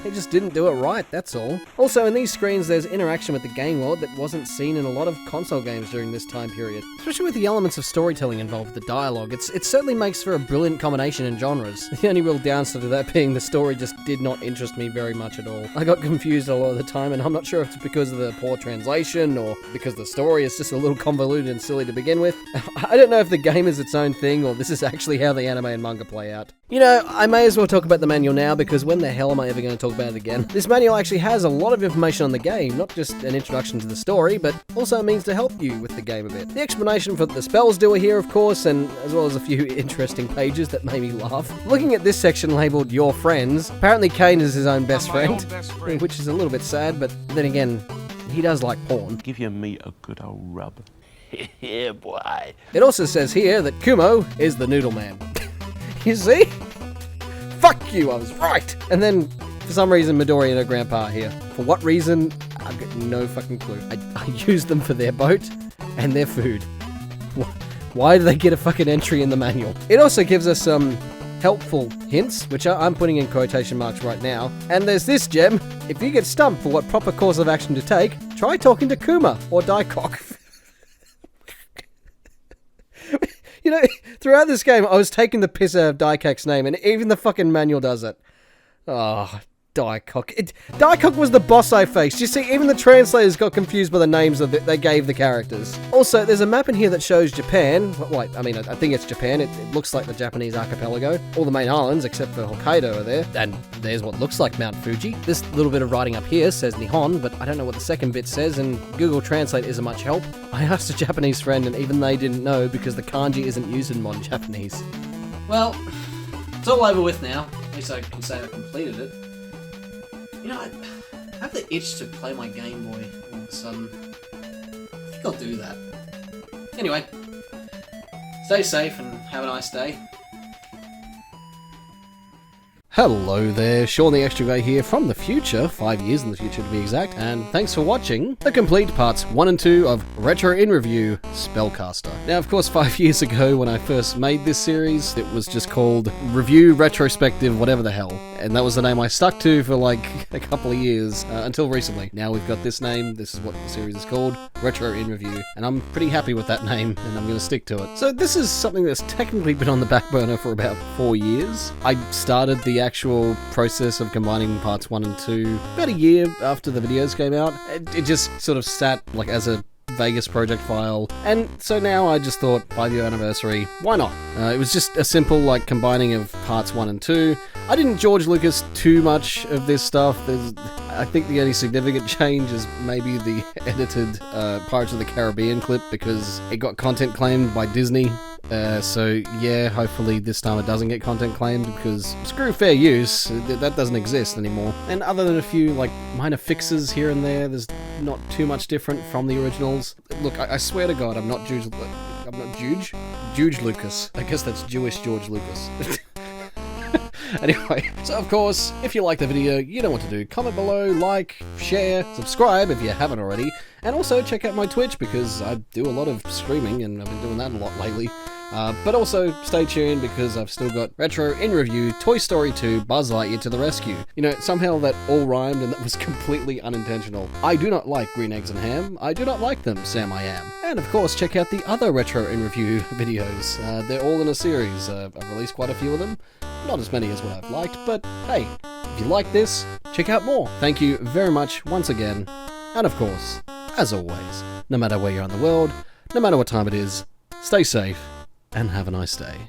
They just didn't do it right, that's all. Also, in these screens, there's interaction with the game world that wasn't seen in a lot of console games during this time period. Especially with the elements of storytelling involved with the dialogue, it certainly makes for a brilliant combination in genres. The only real downside to that being the story just did not interest me very much at all. I got confused a lot of the time, and I'm not sure if it's because of the poor translation, or because the story is just a little convoluted and silly to begin with. I don't know if the game is its own thing, or this is actually how the anime and manga play out. You know, I may as well talk about the manual now, because when the hell am I ever going to talk about it again? This manual actually has a lot of information on the game, not just an introduction to the story, but also a means to help you with the game a bit. The explanation for what the spells do are here, of course, and as well as a few interesting pages that made me laugh. Looking at this section labelled Your Friends, apparently Kane is his own best friend, which is a little bit sad, but then again, he does like porn. Give your meat a good old rub. Yeah, boy. It also says here that Kumo is the Noodle Man. You see? Fuck you, I was right! And then, for some reason, Midori and her grandpa are here. For what reason? I've got no fucking clue. I used them for their boat and their food. Why do they get a fucking entry in the manual? It also gives us some helpful hints, which I'm putting in quotation marks right now. And there's this gem. If you get stumped for what proper course of action to take, try talking to Kuma or Daikok. You know, throughout this game, I was taking the piss out of Daikok's name, and even the fucking manual does it. Oh, Daikok. Daikok was the boss I faced. You see, even the translators got confused by the names they gave the characters. Also, there's a map in here that shows Japan. Wait, I mean, I think it's Japan. It looks like the Japanese archipelago. All the main islands, except for Hokkaido, are there. And there's what looks like Mount Fuji. This little bit of writing up here says Nihon, but I don't know what the second bit says, and Google Translate isn't much help. I asked a Japanese friend, and even they didn't know because the kanji isn't used in modern Japanese. Well, it's all over with now. At least I can say I completed it. You know, I have the itch to play my Game Boy all of a sudden. I think I'll do that. Anyway, stay safe and have a nice day. Hello there, Sean the Extra Guy here from the future, 5 years in the future to be exact, and thanks for watching the complete parts 1 and 2 of Retro in Review SpellCaster. Now, of course, 5 years ago when I first made this series, it was just called Review Retrospective whatever the hell, and that was the name I stuck to for like a couple of years, until recently. Now we've got this name, this is what the series is called, Retro in Review, and I'm pretty happy with that name, and I'm going to stick to it. So this is something that's technically been on the back burner for about 4 years. I started the actual process of combining parts 1 and 2 about a year after the videos came out. It just sort of sat like as a Vegas project file, and so now I just thought 5-year anniversary, why not? It was just a simple like combining of parts 1 and 2. I didn't George Lucas too much of this stuff. I think the only significant change is maybe the edited Pirates of the Caribbean clip, because it got content claimed by Disney. So yeah, hopefully this time it doesn't get content claimed, because screw fair use, that doesn't exist anymore. And other than a few like minor fixes here and there, there's not too much different from the originals. Look, I swear to God, I'm not Juge Lucas. I guess that's Jewish George Lucas. Anyway, so of course, if you like the video, you know what to do. Comment below, like, share, subscribe if you haven't already, and also check out my Twitch, because I do a lot of streaming, and I've been doing that a lot lately. But also, stay tuned, because I've still got Retro in Review, Toy Story 2, Buzz Lightyear to the Rescue. You know, somehow that all rhymed, and that was completely unintentional. I do not like green eggs and ham. I do not like them, Sam I am. And of course, check out the other Retro in Review videos. They're all in a series. I've released quite a few of them. Not as many as what I've liked, but hey, if you like this, check out more. Thank you very much once again. And of course, as always, no matter where you're in the world, no matter what time it is, stay safe and have a nice day.